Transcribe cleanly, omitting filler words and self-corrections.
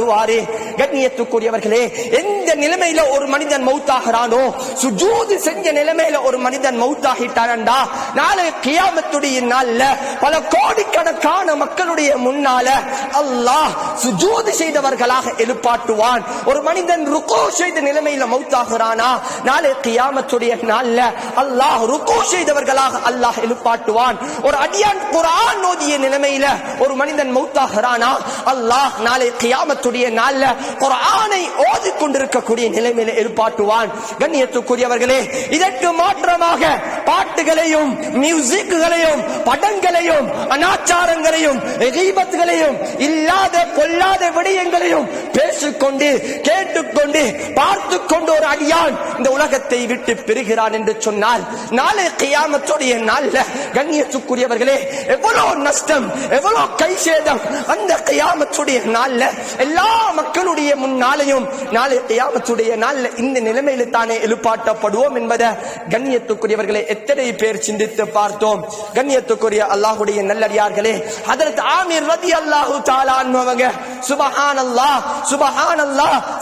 எழுப்பாட்டுவாரு. கண்ணியத்துக்குரியவர்களே, எந்த நிலைமையில ஒரு மனிதன் மௌத்தாகிறானோ, சுஜூது செஞ்ச நிலைமையில ஒரு மனிதன் மௌத்தாகிட்டானண்டா, நாளை கியாமத்துடைய நாள்ல பல கோடிக்கணக்கான மக்களுடைய முன்னால அல்லாஹ் சுஜூது செய்தவர்களாக எழுப்பாட்டுவான். ஒரு மனிதன் ருக்கு செய்த நிலைமையில மௌத்தாகிறானா, நாளை கியாமத்துடைய நாள்ல அல்லாஹ் ருக்கு செய்தவர்களாக அல்லாஹ் எழுப்பாட்டுவான். ஒரு அடியான் குர்ஆன் ஓதிய நிலைமையில ஒரு மனிதன் மௌத்தாகிறானா, அல்லாஹ் நாளை கியாமத்துடைய நாள்ல குர்ஆனை ஓதிக் கொண்டிருக்கக்கூடிய நிலைமையில எழுப்பாட்டுவான். கண்ணியத்துக்குரியவர்களே, இதற்கு மாற்றமாக பாட்டுகளையும் மியூசிக்குகளையும் படங்களையும் அனாச்சாரங்களையும் கீபத்துகளையும் இல்லாத கொள்ளாத விடயங்களையும் பேசிக்கொண்டு கேட்டுக்கொண்டு பார்த்து கொண்டு ஒரு அடியான் இந்த உலகத்தை விட்டு பெறுகிறான் என்று சொன்னால், நாளை கியாமத்துடைய நாள்ல கண்ணியத்துக்குரியவர்களே எவ்வளவு நஷ்டம், எவ்வளவு கை சேதம். அந்த கியாமத்துடைய நாள்ல எல்லா மக்களுடைய முன்னாலையும் நாளை கியாமத்துடைய நாள்ல இந்த நிலைமையில தானே எழுப்பாட்டப்படுவோம் என்பதை கண்ணியத்துக்குரியவர்களே எத்தனை பேர் சிந்தித்து பார்த்தோம்? கண்ணியத்துக்குரிய அல்லாஹ்வுடைய நல்லடியார்களே, ஹஜ்ரத் ஆமீர் ரலியல்லாஹு தஆலா அன்ஹு அவங்க சுப்ஹானல்லாஹ் சுப்ஹானல்லாஹ்